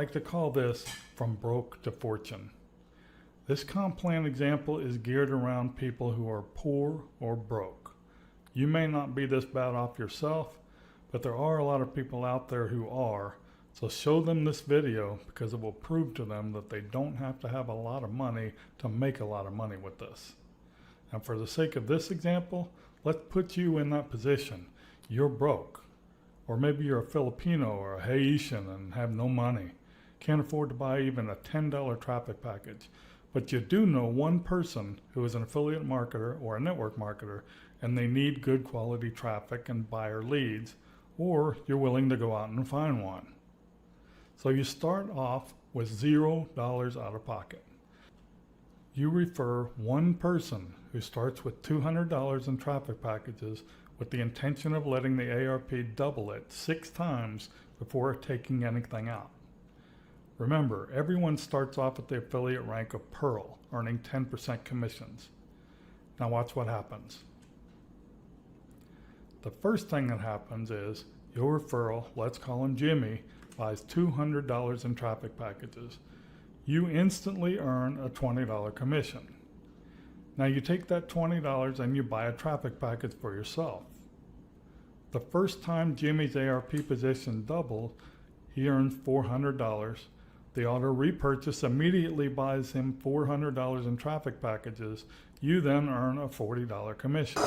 like to call this from broke to fortune. This comp plan example is geared around people who are poor or broke. You may not be this bad off yourself, but there are a lot of people out there who are, so show them this video because it will prove to them that they don't have to have a lot of money to make a lot of money with this. And for the sake of this example, let's put you in that position. You're broke, or maybe you're a Filipino or a Haitian and have no money. Can't afford to buy even a $10 traffic package. But you do know one person who is an affiliate marketer or a network marketer, and they need good quality traffic and buyer leads, or you're willing to go out and find one. So you start off with $0 out of pocket. You refer one person who starts with $200 in traffic packages with the intention of letting the ARP double it 6 times before taking anything out. Remember, everyone starts off at the affiliate rank of Pearl, earning 10% commissions. Now watch what happens. The first thing that happens is your referral, let's call him Jimmy, buys $200 in traffic packages. You instantly earn a $20 commission. Now you take that $20 and you buy a traffic package for yourself. The first time Jimmy's ARP position doubles, he earns $400. The auto repurchase immediately buys him $400 in traffic packages. You then earn a $40 commission.